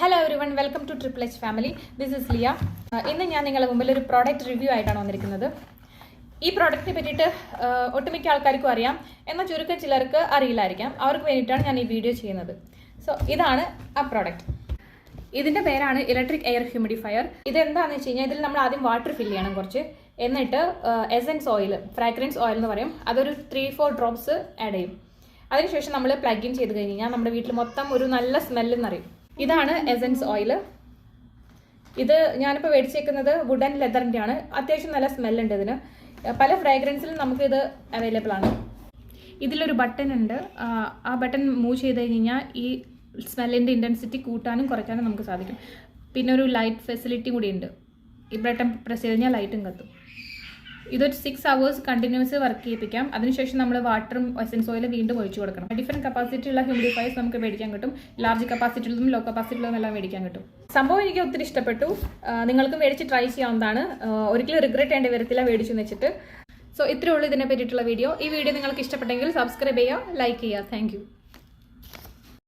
Hello everyone, welcome to triple H family. This is Liya. ഇന്ന് ഞാൻ നിങ്ങളുടെ മുമ്പിൽ ഒരു പ്രോഡക്റ്റ് റിവ്യൂ ആയിട്ടാണ് വന്നിരിക്കുന്നത്. ഈ പ്രോഡക്റ്റിനെ പറ്റിയിട്ട് ഒട്ടുമിക്ക ആൾക്കാർക്കും അറിയാം, എന്നാൽ ചുരുക്കം ചിലർക്ക് അറിയില്ലായിരിക്കാം. അവർക്ക് വേണ്ടിയിട്ടാണ് ഞാൻ ഈ വീഡിയോ ചെയ്യുന്നത്. സോ ഇതാണ് ആ പ്രോഡക്റ്റ്. ഇതിൻ്റെ പേരാണ് ഇലക്ട്രിക് എയർ ഹ്യൂമിഡിഫയർ. ഇതെന്താണെന്ന് വെച്ച് കഴിഞ്ഞാൽ ഇതിൽ നമ്മൾ ആദ്യം വാട്ടർ ഫില്ല് ചെയ്യണം കുറച്ച്, എന്നിട്ട് എസൻസ് ഓയിൽ, ഫ്രാഗ്രൻസ് ഓയിൽ എന്ന് പറയും, അതൊരു 3-4 ഡ്രോപ്സ് ആഡ് ചെയ്യും. അതിനുശേഷം നമ്മൾ പ്ലഗ് ഇൻ ചെയ്ത് കഴിഞ്ഞാൽ നമ്മുടെ വീട്ടിൽ മൊത്തം ഒരു നല്ല സ്മെല്ലെന്ന് അറിയും. ഇതാണ് എസൻസ് ഓയിൽ. ഇത് ഞാനിപ്പോൾ മേടിച്ചേക്കുന്നത് വുഡ് ആൻഡ് ലെതറിൻ്റെ ആണ്. അത്യാവശ്യം നല്ല സ്മെല്ലുണ്ട് ഇതിന്. പല ഫ്രാഗ്രൻസിലും നമുക്കിത് അവൈലബിൾ ആണ്. ഇതിലൊരു ബട്ടൺ ഉണ്ട്. ആ ബട്ടൺ മൂവ് ചെയ്ത് കഴിഞ്ഞാൽ ഈ സ്മെല്ലിൻ്റെ ഇൻറ്റൻസിറ്റി കൂട്ടാനും കുറയ്ക്കാനും നമുക്ക് സാധിക്കും. പിന്നെ ഒരു ലൈറ്റ് ഫെസിലിറ്റി കൂടി ഉണ്ട്. ഈ ബട്ടൺ പ്രസ് ചെയ്ത് കഴിഞ്ഞാൽ ലൈറ്റും കത്തും. ഇതൊരു 6 hours കണ്ടിന്യൂസ് വർക്ക് ചെയ്യിപ്പിക്കാം. അതിനുശേഷം നമ്മൾ വാട്ടറും എസൻസ് ഓയിൽ വീണ്ടും ഒഴിച്ചു കൊടുക്കണം. ഡിഫറെൻറ്റ് കപ്പാസിറ്റി ഉള്ള ഹ്യൂമിഡിഫയേഴ്സ് നമുക്ക് മേടിക്കാൻ കിട്ടും. ലാർജ് കപ്പാസിറ്റിയുള്ളതും ലോ കപ്പാസിറ്റിയുള്ളതും എല്ലാം മേടിക്കാൻ കിട്ടും. സംഭവം എനിക്ക് ഒത്തിരി ഇഷ്ടപ്പെട്ടു. നിങ്ങൾക്ക് മേടിച്ച് ട്രൈ ചെയ്യാവുന്നതാണ്. ഒരിക്കലും റിഗ്രറ്റ് ചെയ്യേണ്ടി വരത്തില്ല മേടിച്ചു വെച്ചിട്ട്. സോ ഇത്രയേ ഉള്ളൂ ഇതിനെ പറ്റിയിട്ടുള്ള വീഡിയോ. ഈ വീഡിയോ നിങ്ങൾക്ക് ഇഷ്ടപ്പെട്ടെങ്കിൽ സബ്സ്ക്രൈബ് ചെയ്യുക, ലൈക്ക് ചെയ്യുക. താങ്ക്